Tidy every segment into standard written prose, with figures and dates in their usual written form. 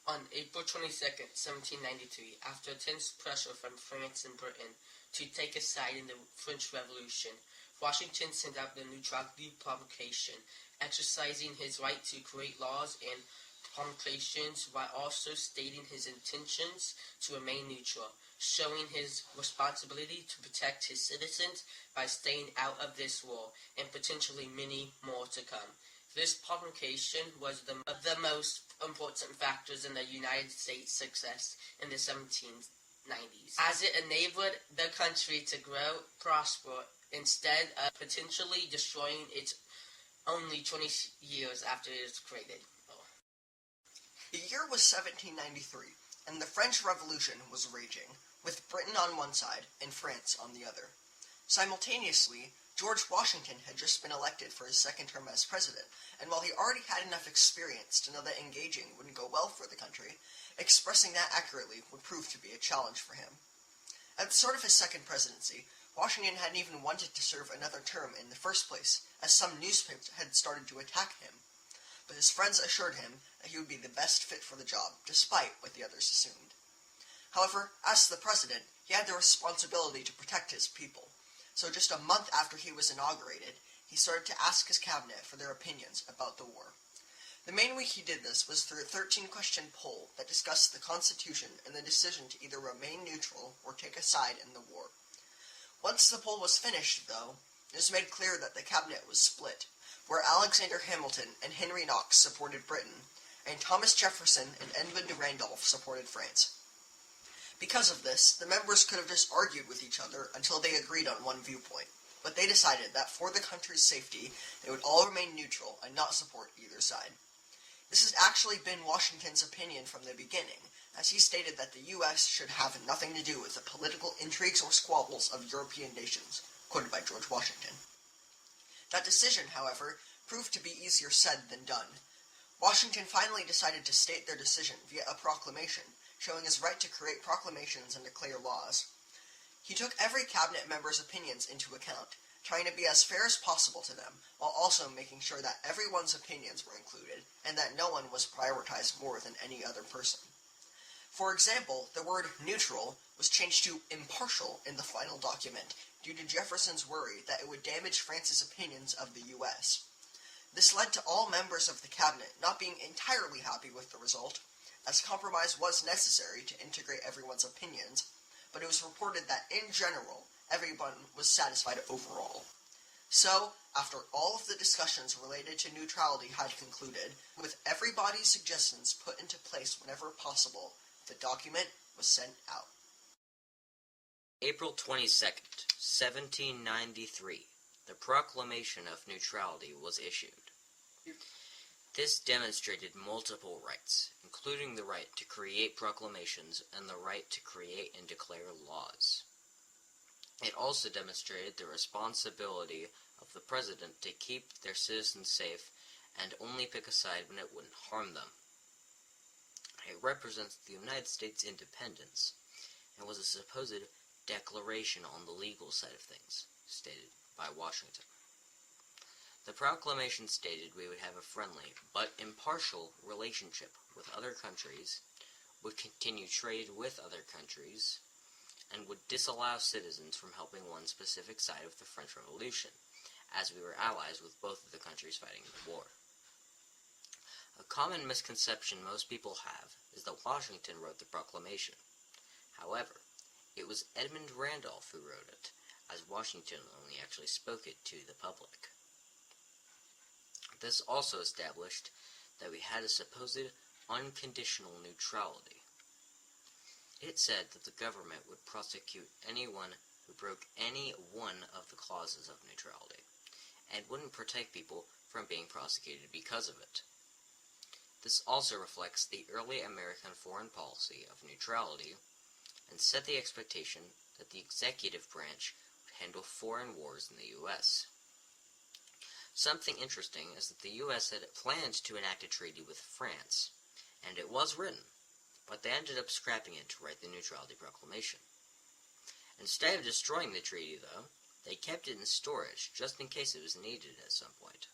On April 22, 1793, after intense pressure from France and Britain to take a side in the French Revolution, Washington sent out the Neutrality Proclamation, exercising his right to create laws and proclamations while also stating his intentions to remain neutral, showing his responsibility to protect his citizens by staying out of this war and potentially many more to come. This proclamation was one of the most important factors in the United States' success in the 1790s, as it enabled the country to grow, prosper, instead of potentially destroying it only 20 years after it was created. The year was 1793, and the French Revolution was raging, with Britain on one side and France on the other. Simultaneously, George Washington had just been elected for his second term as president, and while he already had enough experience to know that engaging wouldn't go well for the country, expressing that accurately would prove to be a challenge for him. At the start of his second presidency, Washington hadn't even wanted to serve another term in the first place, as some newspapers had started to attack him. But his friends assured him that he would be the best fit for the job, despite what the others assumed. However, as the president, he had the responsibility to protect his people. So just a month after he was inaugurated, he started to ask his cabinet for their opinions about the war. The main way he did this was through a 13-question poll that discussed the Constitution and the decision to either remain neutral or take a side in the war. Once the poll was finished, though, it was made clear that the cabinet was split, where Alexander Hamilton and Henry Knox supported Britain, and Thomas Jefferson and Edmund Randolph supported France. Because of this, the members could have just argued with each other until they agreed on one viewpoint, but they decided that for the country's safety, they would all remain neutral and not support either side. This has actually been Washington's opinion from the beginning, as he stated that the U.S. should have nothing to do with the political intrigues or squabbles of European nations, quoted by George Washington. That decision, however, proved to be easier said than done. Washington finally decided to state their decision via a proclamation, showing his right to create proclamations and declare laws. He took every cabinet member's opinions into account, trying to be as fair as possible to them, while also making sure that everyone's opinions were included, and that no one was prioritized more than any other person. For example, the word neutral was changed to impartial in the final document, due to Jefferson's worry that it would damage France's opinions of the U.S. This led to all members of the cabinet not being entirely happy with the result, as compromise was necessary to integrate everyone's opinions, but it was reported that in general, everyone was satisfied overall. So, after all of the discussions related to neutrality had concluded, with everybody's suggestions put into place whenever possible, the document was sent out. April 22nd, 1793, the Proclamation of Neutrality was issued. This demonstrated multiple rights, including the right to create proclamations and the right to create and declare laws. It also demonstrated the responsibility of the president to keep their citizens safe and only pick a side when it wouldn't harm them. It represents the United States' independence and was a supposed declaration on the legal side of things, stated by Washington. The proclamation stated we would have a friendly but impartial relationship with other countries, would continue trade with other countries, and would disallow citizens from helping one specific side of the French Revolution, as we were allies with both of the countries fighting the war. A common misconception most people have is that Washington wrote the proclamation. However, it was Edmund Randolph who wrote it, as Washington only actually spoke it to the public. This also established that we had a supposed unconditional neutrality. It said that the government would prosecute anyone who broke any one of the clauses of neutrality, and wouldn't protect people from being prosecuted because of it. This also reflects the early American foreign policy of neutrality, and set the expectation that the executive branch would handle foreign wars in the U.S. Something interesting is that the U.S. had planned to enact a treaty with France, and it was written, but they ended up scrapping it to write the Neutrality Proclamation. Instead of destroying the treaty, though, they kept it in storage just in case it was needed at some point.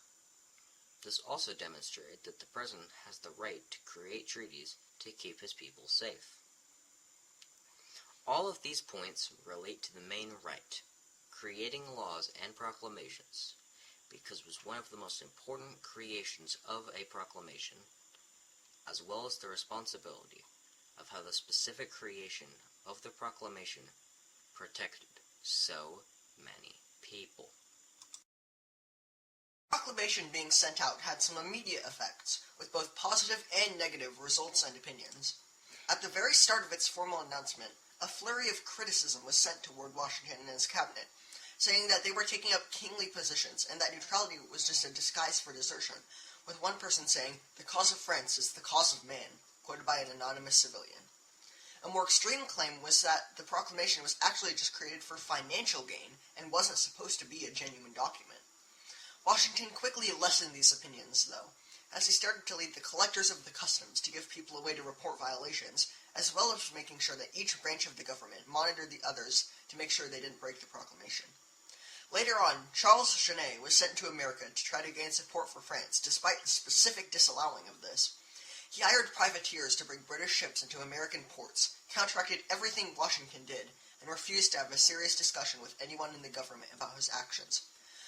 This also demonstrated that the President has the right to create treaties to keep his people safe. All of these points relate to the main right, creating laws and proclamations, because it was one of the most important creations of a proclamation, as well as the responsibility of how the specific creation of the proclamation protected so many people. The proclamation being sent out had some immediate effects, with both positive and negative results and opinions. At the very start of its formal announcement, a flurry of criticism was sent toward Washington and his cabinet, saying that they were taking up kingly positions and that neutrality was just a disguise for desertion, with one person saying, "The cause of France is the cause of man," quoted by an anonymous civilian. A more extreme claim was that the proclamation was actually just created for financial gain and wasn't supposed to be a genuine document. Washington quickly lessened these opinions, though, as he started to lead the collectors of the customs to give people a way to report violations, as well as making sure that each branch of the government monitored the others to make sure they didn't break the proclamation. Later on, Charles Genet was sent to America to try to gain support for France, despite the specific disallowing of this. He hired privateers to bring British ships into American ports, counteracted everything Washington did, and refused to have a serious discussion with anyone in the government about his actions.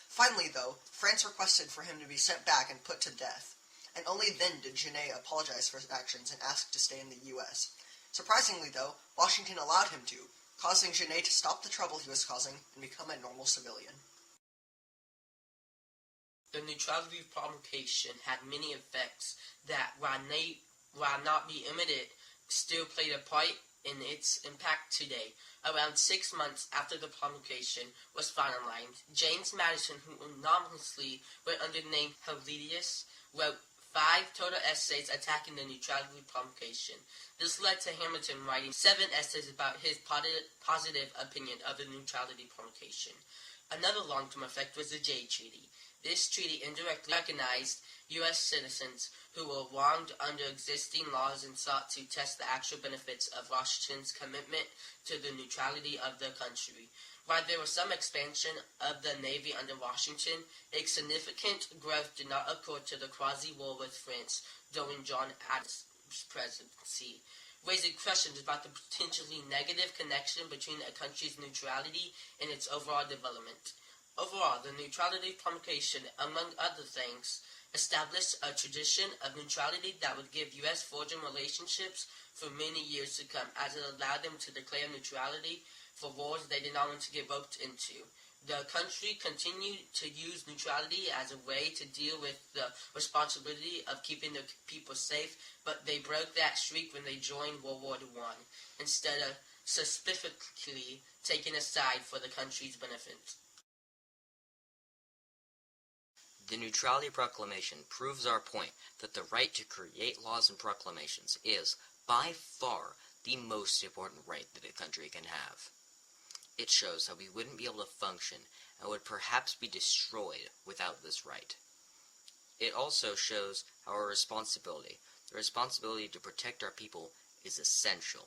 Finally, though, France requested for him to be sent back and put to death, and only then did Genet apologize for his actions and ask to stay in the U.S. Surprisingly, though, Washington allowed him to, causing Genet to stop the trouble he was causing and become a normal civilian. The neutrality promulgation had many effects that, while not be immediate, still played a part in its impact today. Around 6 months after the promulgation was finalized, James Madison, who anonymously went under the name Helvetius, wrote 5 total essays attacking the neutrality promulgation. This led to Hamilton writing 7 essays about his positive opinion of the neutrality promulgation. Another long-term effect was the Jay Treaty. This treaty indirectly recognized U.S. citizens who were wronged under existing laws and sought to test the actual benefits of Washington's commitment to the neutrality of the country. While there was some expansion of the Navy under Washington, a significant growth did not occur to the quasi-war with France during John Adams' presidency, raising questions about the potentially negative connection between a country's neutrality and its overall development. Overall, the neutrality promulgation, among other things, established a tradition of neutrality that would give U.S. foreign relationships for many years to come, as it allowed them to declare neutrality for wars they did not want to get roped into. The country continued to use neutrality as a way to deal with the responsibility of keeping their people safe, but they broke that streak when they joined World War I, instead of specifically taking a side for the country's benefit. The Neutrality Proclamation proves our point that the right to create laws and proclamations is, by far, the most important right that a country can have. It shows how we wouldn't be able to function and would perhaps be destroyed without this right. It also shows how our responsibility, the responsibility to protect our people, is essential.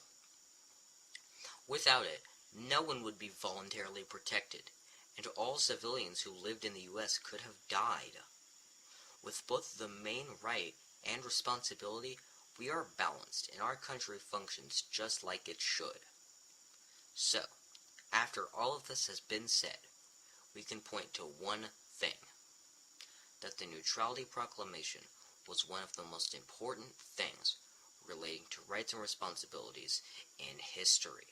Without it, no one would be voluntarily protected, and all civilians who lived in the U.S. could have died. With both the main right and responsibility, we are balanced, and our country functions just like it should. So, after all of this has been said, we can point to one thing, that the Neutrality Proclamation was one of the most important things relating to rights and responsibilities in history.